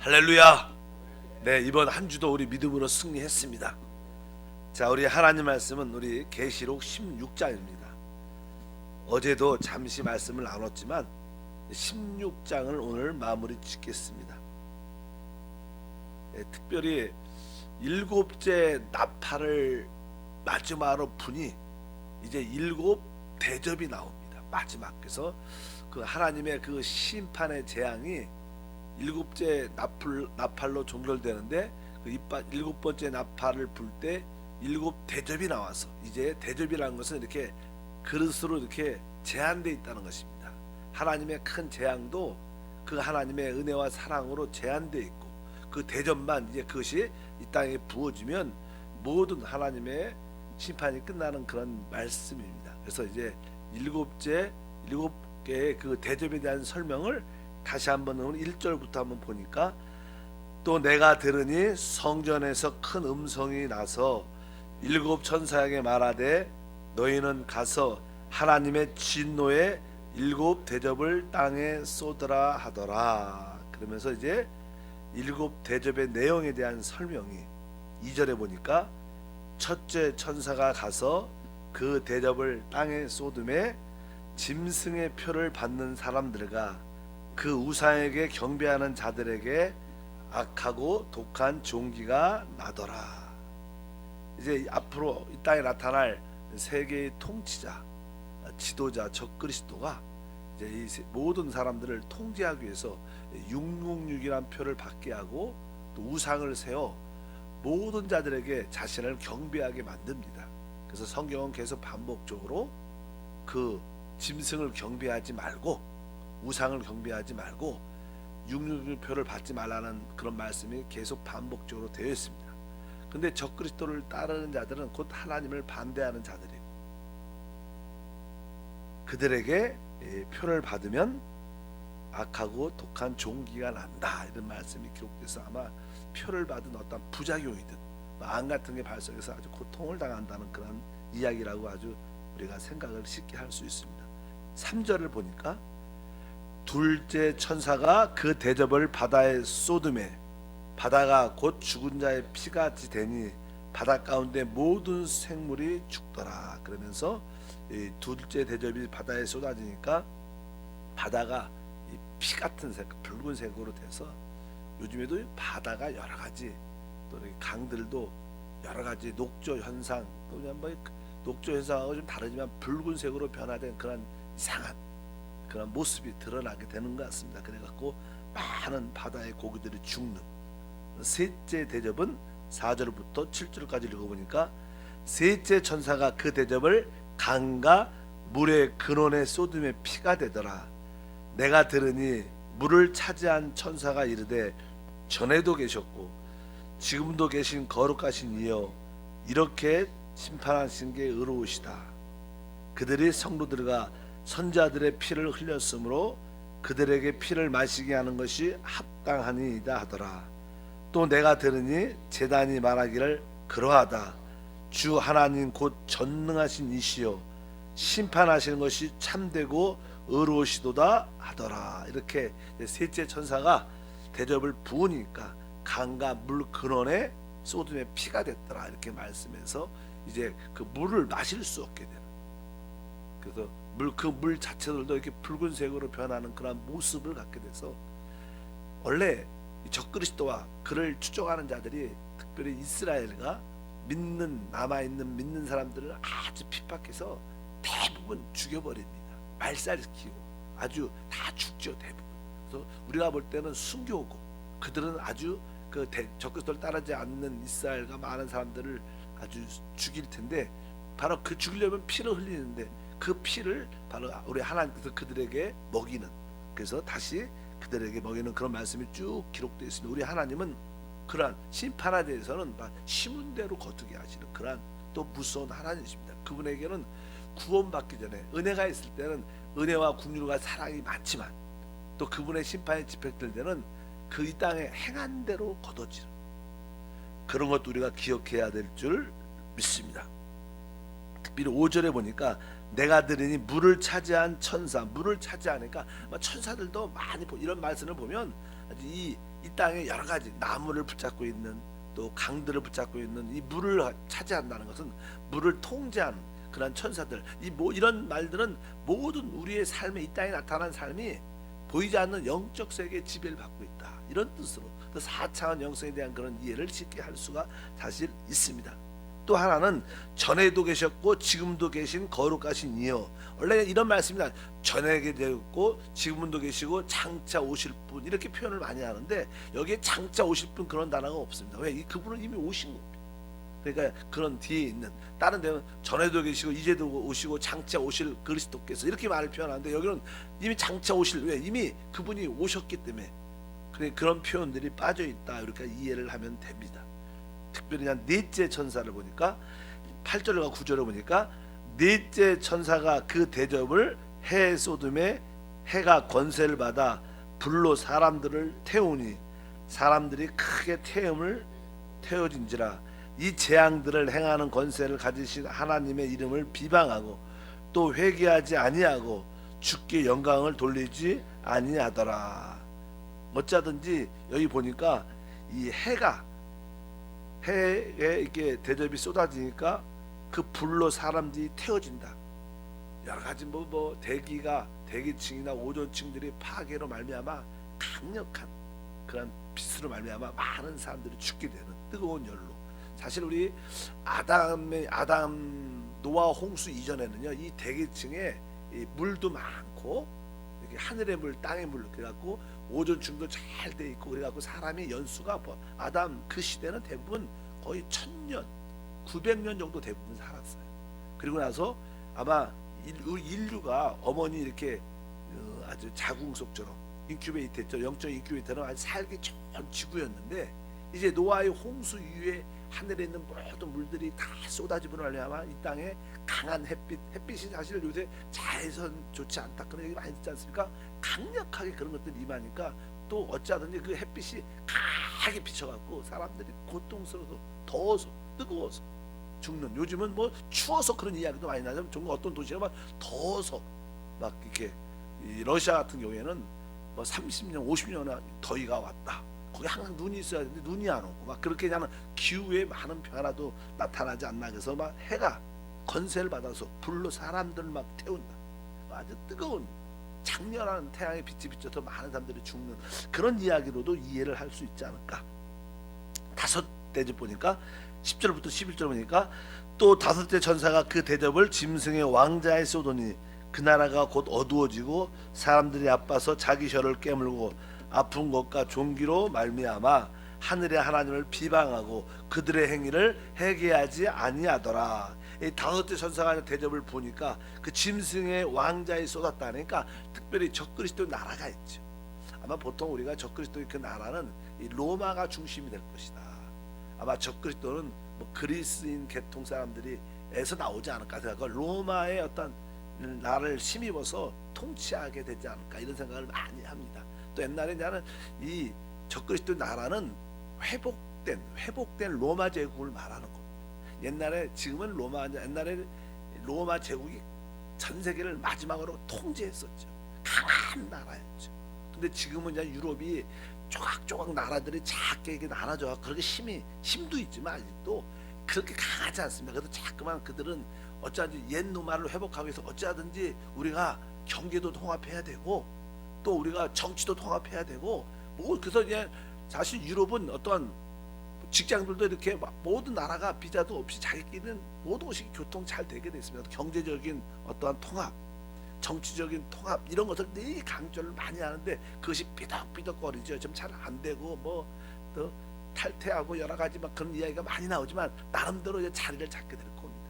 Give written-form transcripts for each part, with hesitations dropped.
할렐루야. 네, 이번 한 주도 우리 믿음으로 승리했습니다. 자, 우리 하나님 말씀은 우리 계시록 16장입니다. 어제도 잠시 말씀을 나눴지만 16장을 오늘 마무리 짓겠습니다. 네, 특별히 일곱째 나팔을 마지막으로 부니 이제 일곱 대접이 나옵니다. 마지막. 그래서 그 하나님의 그 심판의 재앙이 일곱째 나팔로 종결되는데 그 일곱 번째 나팔을 불 때 일곱 대접이 나와서 이제 대접이라는 것은 이렇게 그릇으로 이렇게 제한되어 있다는 것입니다. 하나님의 큰 재앙도 그 하나님의 은혜와 사랑으로 제한되어 있고 그 대접만 이제 그것이 이 땅에 부어지면 모든 하나님의 심판이 끝나는 그런 말씀입니다. 그래서 이제 일곱 개의 그 대접에 대한 설명을 다시 한번 1절부터 한번 보니까, 또 내가 들으니 성전에서 큰 음성이 나서 일곱 천사에게 말하되 너희는 가서 하나님의 진노의 일곱 대접을 땅에 쏟으라 하더라. 그러면서 이제 일곱 대접의 내용에 대한 설명이 2절에 보니까, 첫째 천사가 가서 그 대접을 땅에 쏟음에 짐승의 표를 받는 사람들과 그 우상에게 경배하는 자들에게 악하고 독한 종기가 나더라. 이제 앞으로 이 땅에 나타날 세계의 통치자, 지도자, 적그리스도가 이제 이 모든 사람들을 통제하기 위해서 666이라는 표를 받게 하고 또 우상을 세워 모든 자들에게 자신을 경배하게 만듭니다. 그래서 성경은 계속 반복적으로 그 짐승을 경배하지 말고 우상을 경배하지 말고 666표를 받지 말라는 그런 말씀이 계속 반복적으로 되어 있습니다. 근데 적그리스도를 따르는 자들은 곧 하나님을 반대하는 자들이고, 그들에게 표를 받으면 악하고 독한 종기가 난다, 이런 말씀이 기록돼서 아마 표를 받은 어떤 부작용이든 암 같은 게 발생해서 아주 고통을 당한다는 그런 이야기라고 아주 우리가 생각을 쉽게 할 수 있습니다. 3절을 보니까 둘째 천사가 그 대접을 바다에 쏟음에 바다가 곧 죽은 자의 피같이 되니 바다 가운데 모든 생물이 죽더라. 그러면서 이 둘째 대접이 바다에 쏟아지니까 바다가 이 피 같은 색, 붉은색으로 돼서, 요즘에도 바다가 여러 가지, 또 강들도 여러 가지 녹조 현상, 또 그냥 뭐 녹조 현상하고 좀 다르지만 붉은색으로 변화된 그런 이상한 그런 모습이 드러나게 되는 것 같습니다. 그래갖고 많은 바다의 고기들이 죽는. 셋째 대접은 4절부터 7절까지 읽어보니까, 셋째 천사가 그 대접을 강과 물의 근원에 쏟음에 피가 되더라. 내가 들으니 물을 차지한 천사가 이르되 전에도 계셨고 지금도 계신 거룩하신 이여, 이렇게 심판하신 게 의로우시다. 그들이 성도들과 선자들의 피를 흘렸으므로 그들에게 피를 마시게 하는 것이 합당하니이다 하더라. 또 내가 들으니 제단이 말하기를 그러하다. 주 하나님 곧 전능하신 이시여, 심판하시는 것이 참되고 의로우시도다 하더라. 이렇게 셋째 천사가 대접을 부으니까 강과 물 근원에 쏟음의 피가 됐더라, 이렇게 말씀해서 이제 그 물을 마실 수 없게 되는, 그래서 그 물 자체들도 이렇게 붉은색으로 변하는 그런 모습을 갖게 돼서, 원래 적그리스도와 그를 추종하는 자들이 특별히 이스라엘과 남아있는 믿는 사람들을 아주 핍박해서 대부분 죽여버립니다. 말살시키고 아주 다 죽죠, 대부분. 그래서 우리가 볼 때는 순교고, 그들은 아주 그 적그리스도를 따르지 않는 이스라엘과 많은 사람들을 아주 죽일 텐데, 바로 그 죽이려면 피를 흘리는데 그 피를 바로 우리 하나님께서 그들에게 먹이는, 그래서 다시 그들에게 먹이는 그런 말씀이 쭉 기록되어 있습니다. 우리 하나님은 그러한 심판에 대해서는 심은 대로 거두게 하시는 그러한 또 무서운 하나님이십니다. 그분에게는 구원받기 전에 은혜가 있을 때는 은혜와 긍휼과 사랑이 많지만, 또 그분의 심판이 집행될 때는 그 이 땅에 행한 대로 거둬지는 그런 것도 우리가 기억해야 될 줄 믿습니다. 특별히 5절에 보니까 내가 들으니 물을 차지한 천사, 물을 차지하니까 천사들도 많이 이런 말씀을 보면 이 땅에 여러 가지 나무를 붙잡고 있는, 또 강들을 붙잡고 있는 이 물을 차지한다는 것은 물을 통제하는 그런 천사들, 이런 말들은 모든 우리의 삶에, 이 땅에 나타난 삶이 보이지 않는 영적 세계의 지배를 받고 있다, 이런 뜻으로 4차원 영성에 대한 그런 이해를 쉽게 할 수가 사실 있습니다. 또 하나는 전에도 계셨고 지금도 계신 거룩하신 이여. 원래 이런 말씀입니다. 전에 계셨고 지금도 계시고 장차 오실 분, 이렇게 표현을 많이 하는데 여기에 장차 오실 분 그런 단어가 없습니다. 왜? 그분은 이미 오신 겁니다. 그러니까 그런 뒤에 있는, 다른 데는 전에도 계시고 이제도 오시고 장차 오실 그리스도께서, 이렇게 말을 표현하는데 여기는 이미 장차 오실, 왜? 이미 그분이 오셨기 때문에 그런 표현들이 빠져 있다, 이렇게 이해를 하면 됩니다. 특별히 넷째 천사를 보니까 8절과 9절을 보니까 넷째 천사가 그 대접을 해 소돔에 해가 권세를 받아 불로 사람들을 태우니 사람들이 크게 태워진지라. 이 재앙들을 행하는 권세를 가지신 하나님의 이름을 비방하고 또 회개하지 아니하고 주께 영광을 돌리지 아니하더라. 어쩌든지 여기 보니까 이 해에 이렇게 대접이 쏟아지니까 그 불로 사람들이 태워진다. 여러 가지 대기층이나 오존층들이 파괴로 말미암아 강력한 그런 빛으로 말미암아 많은 사람들이 죽게 되는 뜨거운 열로. 사실 우리 노아 홍수 이전에는요, 이 대기층에 이 물도 많고 이렇게 하늘의 물, 땅의 물, 그래갖고 오존층도 잘 돼 있고, 그래갖고 사람이 연수가 아담 그 시대는 대부분 거의 1000년, 900년 정도 대부분 살았어요. 그리고 나서 아마 인류가 어머니 이렇게 아주 자궁속처럼 인큐베이터 했죠. 영적 인큐베이터는 아주 살기 좋은 지구였는데, 이제 노아의 홍수 이후에 하늘에 있는 모든 물들이 다 쏟아지므로 말미암아 이 땅에 강한 햇빛이 사실 요새 자외선 좋지 않다 그런 얘기 많이 듣지 않습니까? 강력하게 그런 것들이 임하니까 또 어찌하든지 그 햇빛이 강하게 비춰갖고 사람들이 고통스러워서, 더워서, 뜨거워서 죽는. 요즘은 추워서 그런 이야기도 많이 나죠. 정말 어떤 도시가 막 더워서 막 이렇게, 이 러시아 같은 경우에는 30년, 50년이나 더위가 왔다. 거기 항상 눈이 있어야 되는데 눈이 안 오고 막 그렇게 그냥 기후에 많은 변화도 나타나지 않나. 그래서 막 해가 권세를 받아서 불로 사람들을 막 태운다. 아주 뜨거운 장렬한 태양의 빛이 비춰서 많은 사람들이 죽는 그런 이야기로도 이해를 할 수 있지 않을까. 다섯 대접 보니까 10절부터 11절 보니까 또 다섯째 천사가 그 대접을 짐승의 왕자에 쏘더니 그 나라가 곧 어두워지고 사람들이 아파서 자기 혀를 깨물고 아픈 것과 종기로 말미암아 하늘의 하나님을 비방하고 그들의 행위를 회개하지 아니하더라. 이 다섯째 천사가 대접을 보니까 그 짐승의 왕자에 쏟았다니까 특별히 적그리스도 나라가 있죠. 아마 보통 우리가 적그리스도의 그 나라는 이 로마가 중심이 될 것이다. 아마 적그리스도는 그리스인 계통 사람들이 에서 나오지 않을까 생각하고 로마의 어떤 나라를 힘입어서 통치하게 되지 않을까, 이런 생각을 많이 합니다. 또 옛날에 나는 이 적그리스도 나라는 회복된 로마 제국을 말하는 겁니다. 지금은 옛날에 로마 제국이 전 세계를 마지막으로 통제했었죠. 강한 나라였죠. 근데 지금은 이제 유럽이 조각조각 나라들이 작게 이렇게 나눠져. 그렇게 힘도 있지만 아직도 그렇게 강하지 않습니다. 그래서 자꾸만 그들은 어쩌든지 옛 로마를 회복하기 위해서 어찌하든지 우리가 경제도 통합해야 되고 또 우리가 정치도 통합해야 되고 그래서 이제 사실 유럽은 어떠한 직장들도 이렇게 모든 나라가 비자도 없이 자기끼리는 모든 것이 교통 잘 되게 됐습니다. 경제적인 어떠한 통합, 정치적인 통합, 이런 것을 늘 강조를 많이 하는데 그것이 삐덕삐덕거리죠. 좀 잘 안 되고 또 탈퇴하고 여러 가지 그런 이야기가 많이 나오지만 나름대로 이제 자리를 잡게 될 겁니다.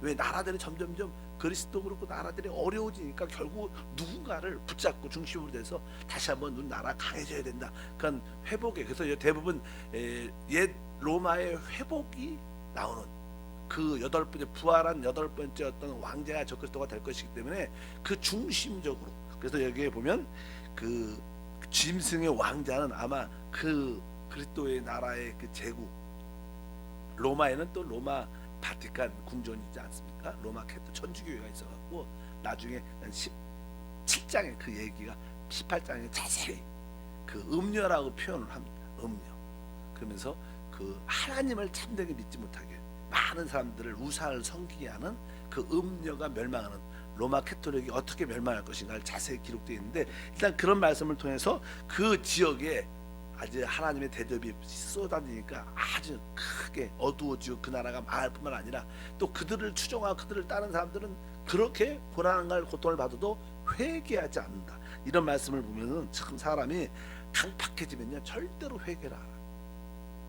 왜? 나라들이 점점점 그리스도 그렇고 나라들이 어려워지니까 결국 누군가를 붙잡고 중심으로 돼서 다시 한번 나라 강해져야 된다. 그런 회복에, 그래서 대부분 옛 로마의 회복이 나오는 그 부활한 8번째 어떤 왕제가 적그리스도가 될 것이기 때문에 그 중심적으로, 그래서 여기에 보면 그 짐승의 왕자는 아마 그 그리스도의 나라의 그 제국, 로마에는 또 로마 바티칸 궁전이 있지 않습니까? 로마 캐톨 천주교회가 있어갖고 나중에 17장에 그 얘기가 18장에 자세히 그 음녀라고 표현을 합니다. 음녀. 그러면서 그 하나님을 참되게 믿지 못하게 많은 사람들을 우상을 섬기게 하는 그 음녀가 멸망하는 로마 캐톨릭이 어떻게 멸망할 것인가를 자세히 기록되어 있는데, 일단 그런 말씀을 통해서 그 지역에 아주 하나님의 대접이 쏟아지니까 아주 크게 어두워지고 그 나라가 망할 뿐만 아니라 또 그들을 추종하고 그들을 따르는 사람들은 그렇게 고난을 고통을 받아도 회개하지 않는다. 이런 말씀을 보면은 참 사람이 강팍해지면요 절대로 회개를 안 해요.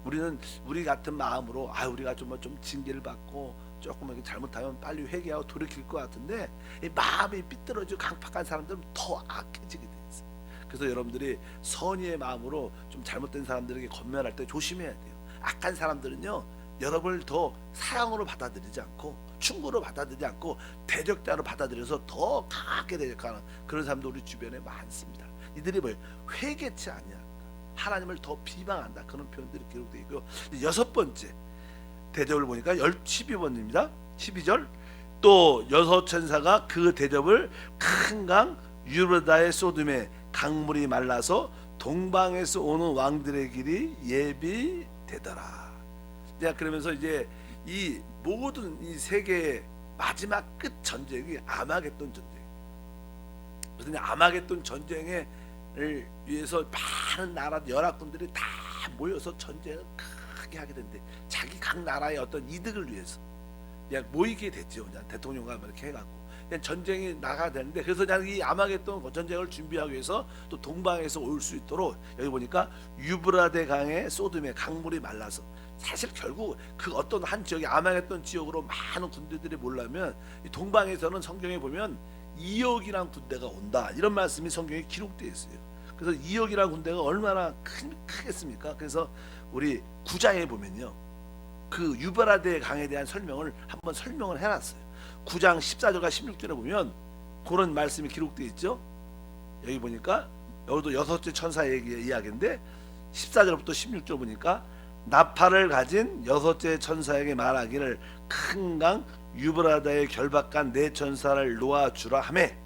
우리는 우리 같은 마음으로 우리가 좀 징계를 받고 조금 이렇게 잘못하면 빨리 회개하고 돌이킬 것 같은데, 이 마음이 삐뚤어지고 강팍한 사람들은 더 악해지게 돼 있어요. 그래서 여러분들이 선의의 마음으로 좀 잘못된 사람들에게 권면할 때 조심해야 돼요. 악한 사람들은요 여러분을 더 사랑으로 받아들이지 않고 충고로 받아들이지 않고 대적자로 받아들여서 더 강하게 대적하는 그런 사람도 우리 주변에 많습니다. 이들이 뭐 회개치 않냐, 하나님을 더 비방한다, 그런 표현들이 기록되어 있고요. 여섯 번째 대접을 보니까 12번입니다. 12절, 또 여섯 천사가 그 대접을 큰 강 유브라다의 소돔에 강물이 말라서 동방에서 오는 왕들의 길이 예비되더라. 그러면서 이제 이 모든 이 세계의 마지막 끝 전쟁이 아마겟돈 전쟁. 그래서 아마겟돈 전쟁을 위해서 많은 나라 연합군들이 다 모여서 전쟁을 크게 하게 된대. 자기 각 나라의 어떤 이득을 위해서 그냥 모이게 됐죠. 그냥 대통령과 이렇게 해갖고 그냥 전쟁이 나가야 되는데, 그래서 그냥 이 아마겟돈 전쟁을 준비하기 위해서 또 동방에서 올 수 있도록 여기 보니까 유브라데 강의 소돔의 강물이 말라서, 사실 결국 그 어떤 한 지역이 아마겟돈 지역으로 많은 군대들이 몰려면 이 동방에서는 성경에 보면 2억이란 군대가 온다, 이런 말씀이 성경에 기록되어 있어요. 그래서 2억이란 군대가 얼마나 크겠습니까? 그래서 우리 9장에 보면요 그 유브라데 강에 대한 설명을 한번 설명을 해놨어요. 9장 14절과 16절에 보면 그런 말씀이 기록되어 있죠. 여기 보니까 여기도 여섯째 천사 이야기인데 14절부터 16절 보니까 나팔을 가진 여섯째 천사에게 말하기를 큰 강 유브라다에 결박한 네 천사를 놓아주라 하매,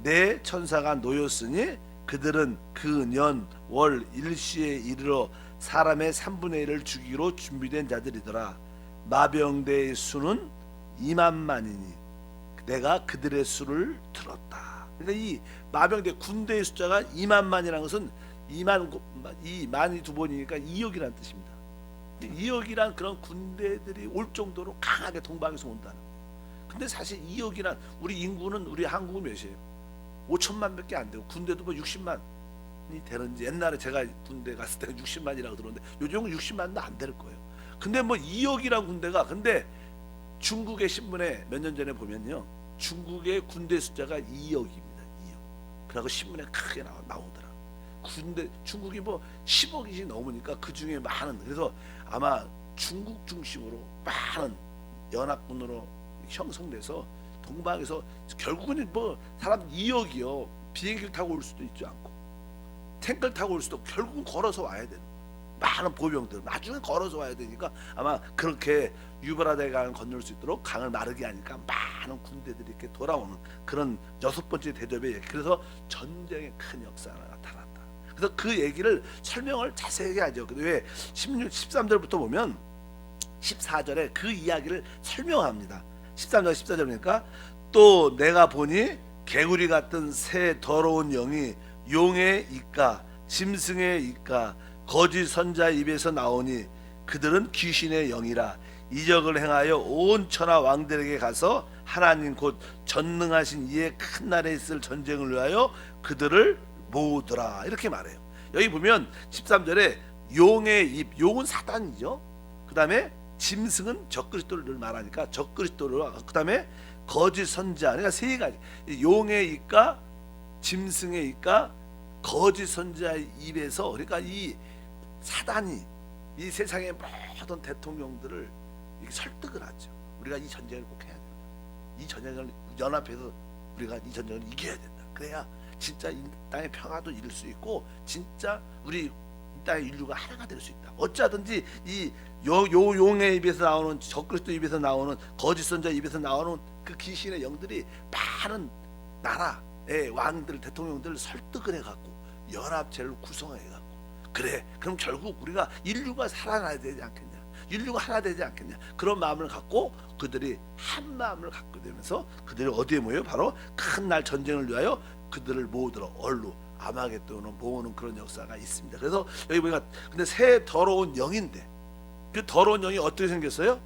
네 천사가 놓였으니 그들은 그 년 월 일시에 이르러 사람의 3분의 1을 죽이기로 준비된 자들이더라. 마병대의 수는 2만만이니 내가 그들의 수를 들었다. 그러니까 이 마병대 군대의 숫자가 2만만이라는 것은 2만이 두 번이니까 2억이라는 뜻입니다. 2억이란 그런 군대들이 올 정도로 강하게 동방에서 온다는 거예요. 근데 사실 2억이란 우리 인구는 우리 한국은 몇이에요? 5천만밖에 안 되고 군대도 뭐 60만이 되는지, 옛날에 제가 군대 갔을 때 60만이라고 들었는데 요즘은 60만도 안 될 거예요. 근데 뭐 2억이란 군대가, 근데 중국의 신문에 몇 년 전에 보면요 중국의 군대 숫자가 2억입니다. 2억. 그러고 신문에 크게 나오더라. 군대 중국이 뭐 10억이 넘으니까 그 중에 많은, 그래서 아마 중국 중심으로 많은 연합군으로 형성돼서 동방에서 결국은 뭐 사람 2억이요 비행기를 타고 올 수도 있지 않고 탱크를 타고 올 수도, 결국은 걸어서 와야 되는, 많은 보병들 나중에 걸어서 와야 되니까 아마 그렇게 유브라데 강을 건널 수 있도록 강을 마르게 하니까 많은 군대들이 이렇게 돌아오는 그런 여섯 번째 대접의 얘기. 그래서 전쟁의 큰 역사가 나타났다. 그래서 그 얘기를 설명을 자세하게 하죠. 왜 16, 13절부터 보면 14절에 그 이야기를 설명합니다. 13절 14절 보니까 또 내가 보니 개구리 같은 새 더러운 영이 용의 입과 짐승의 입과 거짓 선자 입에서 나오니 그들은 귀신의 영이라 이적을 행하여 온 천하 왕들에게 가서 하나님 곧 전능하신 이의 큰 날에 있을 전쟁을 위하여 그들을 모으더라, 이렇게 말해요. 여기 보면 13절에 용의 입, 용은 사단이죠. 그 다음에 짐승은 적그리스도를 말하니까 적그리스도를, 그 다음에 거짓 선자, 그러니까 세 가지, 용의 입과 짐승의 입과 거짓 선자의 입에서, 그러니까 이 사단이 이 세상의 모든 대통령들을 설득을 하죠. 우리가 이 전쟁을 꼭 해야 된다. 이 전쟁을 연합해서 우리가 이 전쟁을 이겨야 된다. 그래야 진짜 이 땅의 평화도 이룰 수 있고 진짜 우리 땅의 인류가 하나가 될 수 있다. 어쩌든지 이 용의 입에서 나오는 적그리스도 입에서 나오는 거짓 선자 입에서 나오는 그 귀신의 영들이 많은 나라의 왕들 대통령들을 설득을 해갖고 연합체를 구성해갖고 그래 그럼 결국 우리가 인류가 살아나야 되지 않겠냐, 인류가 하나 되지 않겠냐, 그런 마음을 갖고 그들이 한 마음을 갖게 되면서 그들이 어디에 모여요? 바로 큰 날 전쟁을 위하여 그들을 모으더라. 얼루 아마겟돈을 모으는 그런 역사가 있습니다. 그래서 여기 보니까 근데 새 더러운 영인데 그 더러운 영이 어떻게 생겼어요?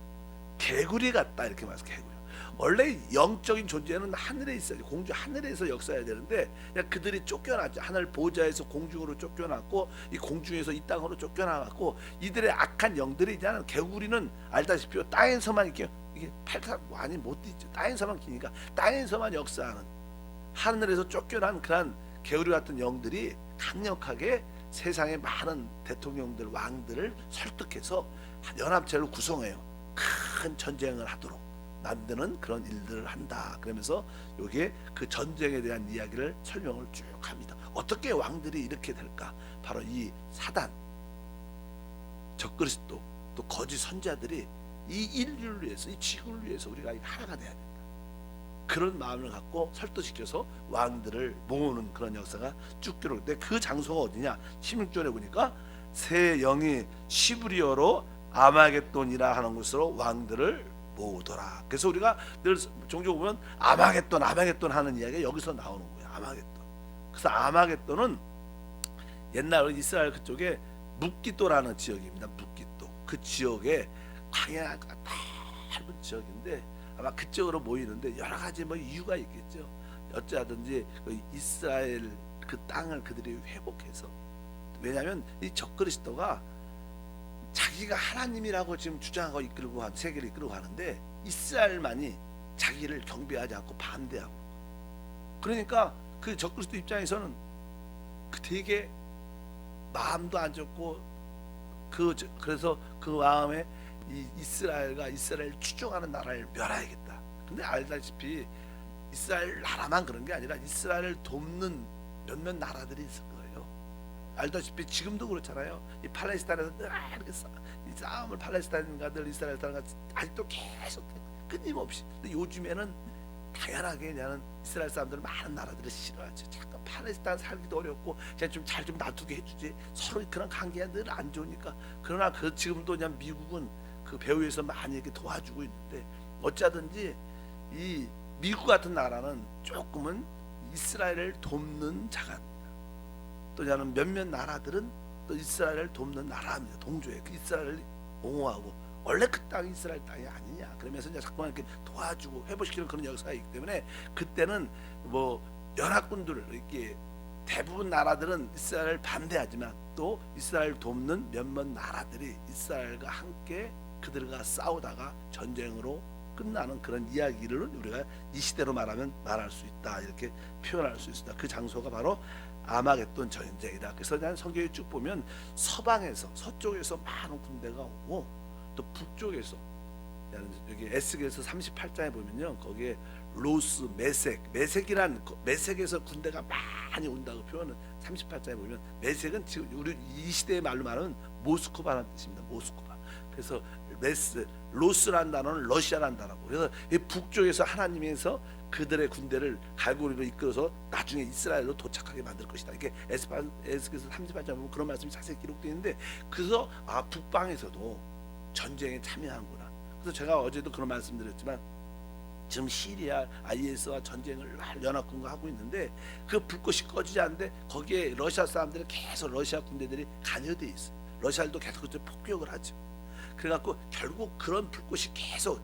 개구리 같다 이렇게 말해서 개구리. 원래 영적인 존재는 하늘에 있어야지, 공주 하늘에서 역사해야 되는데 그들이 쫓겨났죠. 하늘 보좌에서 공중으로 쫓겨났고 이 공중에서 이 땅으로 쫓겨나갔고 이들의 악한 영들이 이제는 개구리는 알다시피 땅에서만 이렇게 이게 팔타 많이 못 뛰죠. 땅에서만 기니까 땅에서만 역사하는 하늘에서 쫓겨난 그런 개구리 같은 영들이 강력하게 세상의 많은 대통령들 왕들을 설득해서 연합체를 구성해요. 큰 전쟁을 하도록 만드는 그런 일들을 한다. 그러면서 여기에 그 전쟁에 대한 이야기를 설명을 쭉 합니다. 어떻게 왕들이 이렇게 될까? 바로 이 사단, 적그리스도, 또 거짓 선자들이 이 인류를 위해서, 이 지구를 위해서 우리가 하나가 돼야 된다. 그런 마음을 갖고 설득시켜서 왕들을 모으는 그런 역사가 쭉 기록돼. 그 장소가 어디냐? 16절에 보니까 새 영이 시브리어로 아마겟돈이라 하는 곳으로 왕들을 모으더라. 그래서 우리가 늘 종종 보면 아마겟돈 하는 이야기가 여기서 나오는 거예요. 아마겟돈. 그래서 아마겟돈은 옛날 이스라엘 그쪽에 묵기또라는 지역입니다. 묵기또. 그 지역에 광야가 넓은 지역인데 아마 그쪽으로 모이는데 여러 가지 뭐 이유가 있겠죠. 어찌하든지 그 이스라엘 그 땅을 그들이 회복해서, 왜냐하면 이 적그리스도가 자기가 하나님이라고 지금 주장하고 이끌고 세계를 이끌고 가는데 이스라엘만이 자기를 경배하지 않고 반대하고, 그러니까 그 적그리스도 입장에서는 그 되게 마음도 안 좋고 그래서 그 마음에 이 이스라엘 추종하는 나라를 멸해야겠다. 근데 알다시피 이스라엘 나라만 그런 게 아니라 이스라엘을 돕는 몇몇 나라들이 있을 거예요. 알다시피 지금도 그렇잖아요. 이 팔레스타인에서 늘 이렇게 이 싸움을 팔레스타인가들 이스라엘 사람과 아직도 계속 끊임없이. 근데 요즘에는 당연하게 그냥 이스라엘 사람들은 많은 나라들을 싫어하죠. 잠깐 팔레스타인 살기도 어렵고 그냥 좀 잘 좀 놔두게 해주지. 서로 그런 관계가 늘 안 좋으니까. 그러나 그 지금도 그냥 미국은 그 배후에서 많이 이렇게 도와주고 있는데 어쩌든지 이 미국 같은 나라는 조금은 이스라엘을 돕는 자가입니다. 또 저는 몇몇 나라들은 또 이스라엘을 돕는 나라입니다. 동조에 그 이스라엘을 옹호하고 원래 그 땅이 이스라엘 땅이 아니냐 그러면서 이제 자꾸만 이렇게 도와주고 회복시키는 그런 역사가 있기 때문에 그때는 뭐 연합군들을 이렇게 대부분 나라들은 이스라엘을 반대하지만 또 이스라엘 돕는 몇몇 나라들이 이스라엘과 함께 그들과 싸우다가 전쟁으로 끝나는 그런 이야기를 우리가 이 시대로 말할 수 있다, 이렇게 표현할 수 있습니다. 그 장소가 바로 아마겟돈 전쟁이다. 그래서 난 성경에 쭉 보면 서방에서 서쪽에서 많은 군대가 오고 또 북쪽에서 여기 에스겔서 38장에 보면요 거기에 로스 메색이란 메색에서 군대가 많이 온다고 표현은 38장에 보면 메색은 지금 우리 이 시대의 말로 말하면 모스크바라는 뜻입니다. 모스크바. 그래서 로스라는 단어는 러시아라는 단어고, 그래서 이 북쪽에서 하나님에서 그들의 군대를 갈고리로 이끌어서 나중에 이스라엘로 도착하게 만들 것이다. 이게 에스겔서 38장 보면 그런 말씀이 자세히 기록되어 있는데, 그래서 북방에서도 전쟁에 참여하는구나. 그래서 제가 어제도 그런 말씀드렸지만 지금 시리아 IS와 전쟁을 연합군과 하고 있는데 그 불꽃이 꺼지지 않는데 거기에 러시아 사람들이 계속 러시아 군대들이 관여돼 있어요. 러시아도 계속 그때 폭격을 하죠. 그래갖고 결국 그런 불꽃이 계속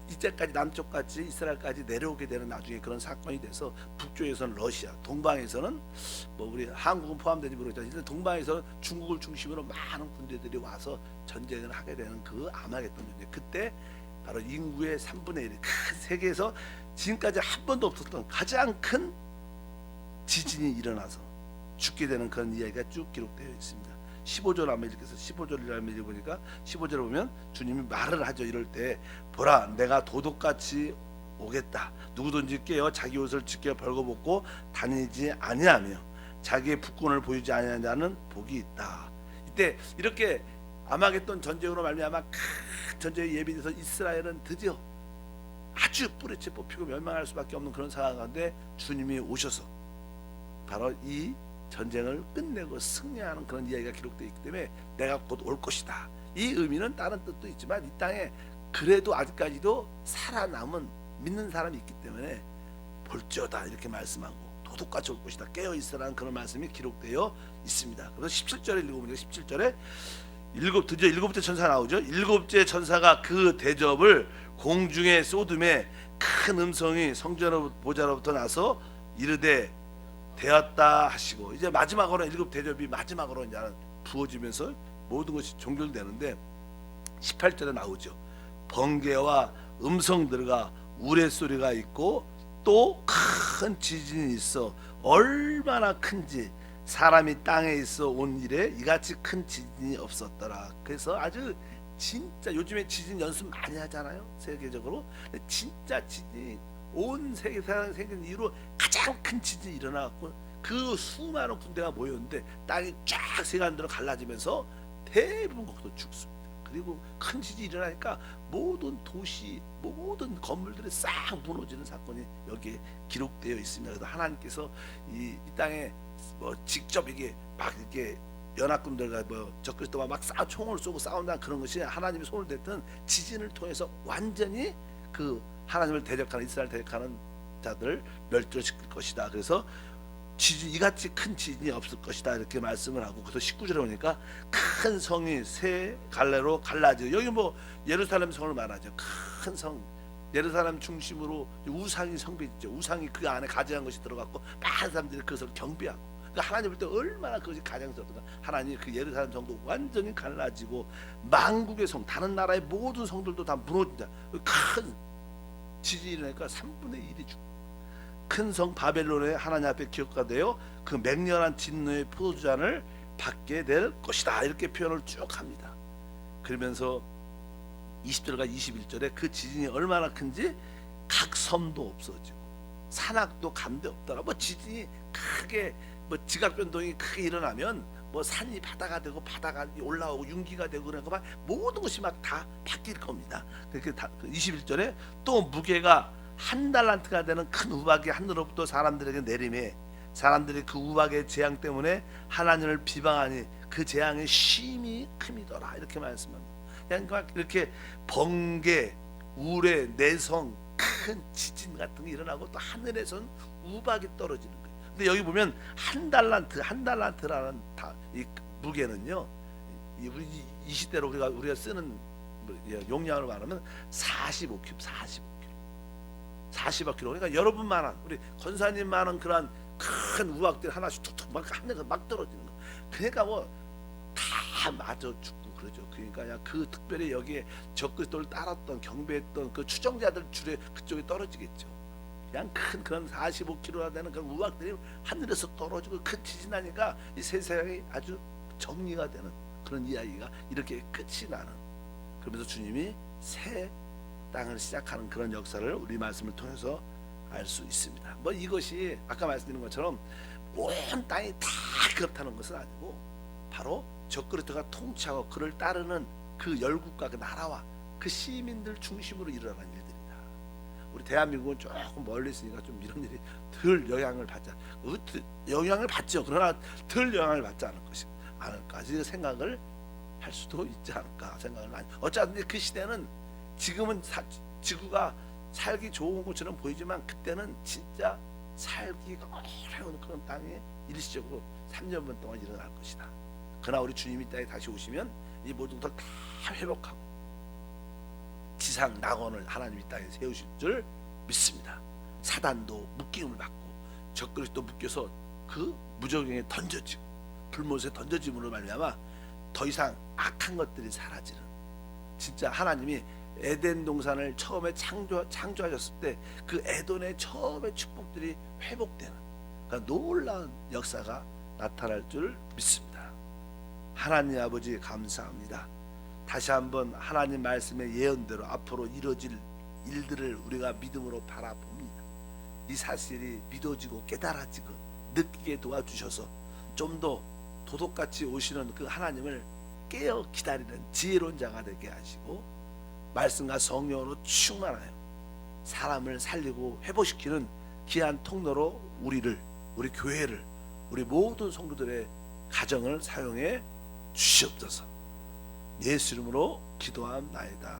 이제까지 남쪽까지 이스라엘까지 내려오게 되는 나중에 그런 사건이 돼서 북쪽에서는 러시아, 동방에서는 뭐 우리 한국은 포함되지 모르겠지만 일단 동방에서는 중국을 중심으로 많은 군대들이 와서 전쟁을 하게 되는 그 아마겟돈 전쟁. 그때 바로 인구의 3분의 1, 큰 세계에서 지금까지 한 번도 없었던 가장 큰 지진이 일어나서 죽게 되는 그런 이야기가 쭉 기록되어 있습니다. 15절 한번 읽겠어요. 15절을 한번 읽어보니까 15절을 보면 주님이 말을 하죠. 이럴 때 보라 내가 도둑같이 오겠다. 누구든지 깨어 자기 옷을 찢겨 벌거벗고 다니지 아니하며 자기의 북군을 보이지 아니하는 자는 복이 있다. 이때 이렇게 아마겟돈 전쟁으로 말미암아 큰 전쟁에 예비돼서 이스라엘은 드디어 아주 뿌리째 뽑히고 멸망할 수밖에 없는 그런 상황 가운데 주님이 오셔서 바로 이 전쟁을 끝내고 승리하는 그런 이야기가 기록되어 있기 때문에 내가 곧 올 것이다. 이 의미는 다른 뜻도 있지만 이 땅에 그래도 아직까지도 살아남은 믿는 사람이 있기 때문에 볼지어다 이렇게 말씀하고 도둑같이 올 것이다. 깨어있으라는 그런 말씀이 기록되어 있습니다. 그래서 17절에 읽어보니까 17절에 드디어 일곱째 천사 나오죠. 일곱째 천사가 그 대접을 공중에 쏟음에 큰 음성이 성전 보좌로부터 나서 이르되 되었다 하시고, 이제 마지막으로 일곱 대접이 마지막으로 이제 부어지면서 모든 것이 종결되는데 18절에 나오죠. 번개와 음성들과 우레소리가 있고 또 큰 지진이 있어 얼마나 큰지 사람이 땅에 있어 온 이래 이같이 큰 지진이 없었더라. 그래서 아주 진짜 요즘에 지진 연습 많이 하잖아요, 세계적으로. 진짜 지진이 온 세계사상 생긴 이후로 가장 큰 지진이 일어나고 그 수많은 군대가 모였는데 땅이 쫙 세간으로 갈라지면서 대부분 거기서 죽습니다. 그리고 큰 지진이 일어나니까 모든 도시, 모든 건물들이 싹 무너지는 사건이 여기에 기록되어 있습니다. 그래서 하나님께서 이 땅에 뭐 직접 이게 막 이렇게 연합군들과 뭐 적그리스도와 막 총을 쏘고 싸운다는 그런 것이 하나님의 손을 댔던 지진을 통해서 완전히 그 하나님을 대적하는 이스라엘 대적하는 자들을 멸절시킬 것이다. 그래서 지진 이같이 큰 지진이 없을 것이다 이렇게 말씀을 하고, 그래서 19절에 보니까 큰 성이 세 갈래로 갈라져. 여기 뭐 예루살렘 성을 말하죠. 큰 성 예루살렘 중심으로 우상이 성배있죠. 우상이 그 안에 가지한 것이 들어갔고 많은 사람들이 그것을 경배하고, 그러니까 하나님 볼 때 얼마나 그것이 가장스럽던가. 하나님 그 예루살렘 성도 완전히 갈라지고 만국의 성, 다른 나라의 모든 성들도 다 무너진다. 큰 지진이 일어나니까 3분의 1이 죽고, 큰 성 바벨론의 하나님 앞에 기업가 되어 그 맹렬한 진노의 포도주잔을 받게 될 것이다 이렇게 표현을 쭉 합니다. 그러면서 20절과 21절에 그 지진이 얼마나 큰지 각 섬도 없어지고 산악도 감대 없더라. 뭐 지진이 크게 뭐 지각 변동이 크게 일어나면 뭐 산이 바다가 되고 바다가 올라오고 융기가 되고 그러니까 막 모든 것이 막 다 바뀔 겁니다. 그렇게 21절에 또 무게가 한 달란트가 되는 큰 우박이 하늘로부터 사람들에게 내림에 사람들이 그 우박의 재앙 때문에 하나님을 비방하니 그 재앙이 심히 큼이더라 이렇게 말씀합니다. 그러니까 이렇게 번개, 우레, 내성, 큰 지진 같은 게 일어나고 또 하늘에선 우박이 떨어지는 거예요. 근데 여기 보면 한 달란트라는 이 무게는요, 이 시대로 우리가 쓰는 용량을 말하면 45kg, 45kg. 그러니까 여러분만한 우리 권사님만한 그런 큰 우박들 하나씩 툭툭 막 하늘에서 막 떨어지는 거. 그러니까 뭐 다 맞아 죽고 그러죠. 그러니까 그냥 그 특별히 여기에 적그리스도를 따랐던 경배했던 그 추종자들 줄에 그쪽에 떨어지겠죠. 그냥 큰 그런 45kg나 되는 그런 우박들이 하늘에서 떨어지고 큰 지진 나니까 이 세상이 아주 정리가 되는 그런 이야기가 이렇게 끝이 나는. 그러면서 주님이 새 땅을 시작하는 그런 역사를 우리 말씀을 통해서 알 수 있습니다. 뭐 이것이 아까 말씀드린 것처럼 온 땅이 다 그렇다는 것은 아니고 바로 적그리스도가 통치하고 그를 따르는 그 열국과 그 나라와 그 시민들 중심으로 일어나는 일들이다. 우리 대한민국은 조금 멀리 있으니까 좀 이런 일이 덜 영향을 받지 영향을 받죠. 그러나 덜 영향을 받지 않을까 생각을 할 수도 있지 않을까 생각을 많이. 어차피 그 시대는 지금은 지구가 살기 좋은 것처럼 보이지만 그때는 진짜 살기가 어려운 그런 땅에 일시적으로 3년분 동안 일어날 것이다. 그러나 우리 주님이 땅에 다시 오시면 이 모든 것을 다 회복하고 지상 낙원을 하나님이 땅에 세우실 줄 믿습니다. 사단도 묶임을 받고 적그리스도 묶여서 그 무저경에 던져지고 불못에 던져짐으로 말미암아 더 이상 악한 것들이 사라지는, 진짜 하나님이 에덴 동산을 처음에 창조하셨을 때 그 에덴의 처음의 축복들이 회복되는, 그러니까 놀라운 역사가 나타날 줄 믿습니다. 하나님 아버지 감사합니다. 다시 한번 하나님 말씀의 예언대로 앞으로 이루어질 일들을 우리가 믿음으로 바라봅니다. 이 사실이 믿어지고 깨달아지고 느끼게 도와주셔서 좀 더 도둑같이 오시는 그 하나님을 깨어 기다리는 지혜로운 자가 되게 하시고, 말씀과 성령으로 충만하여 사람을 살리고 회복시키는 귀한 통로로 우리를, 우리 교회를, 우리 모든 성도들의 가정을 사용해 주시옵소서. 예수 이름으로 기도함나이다.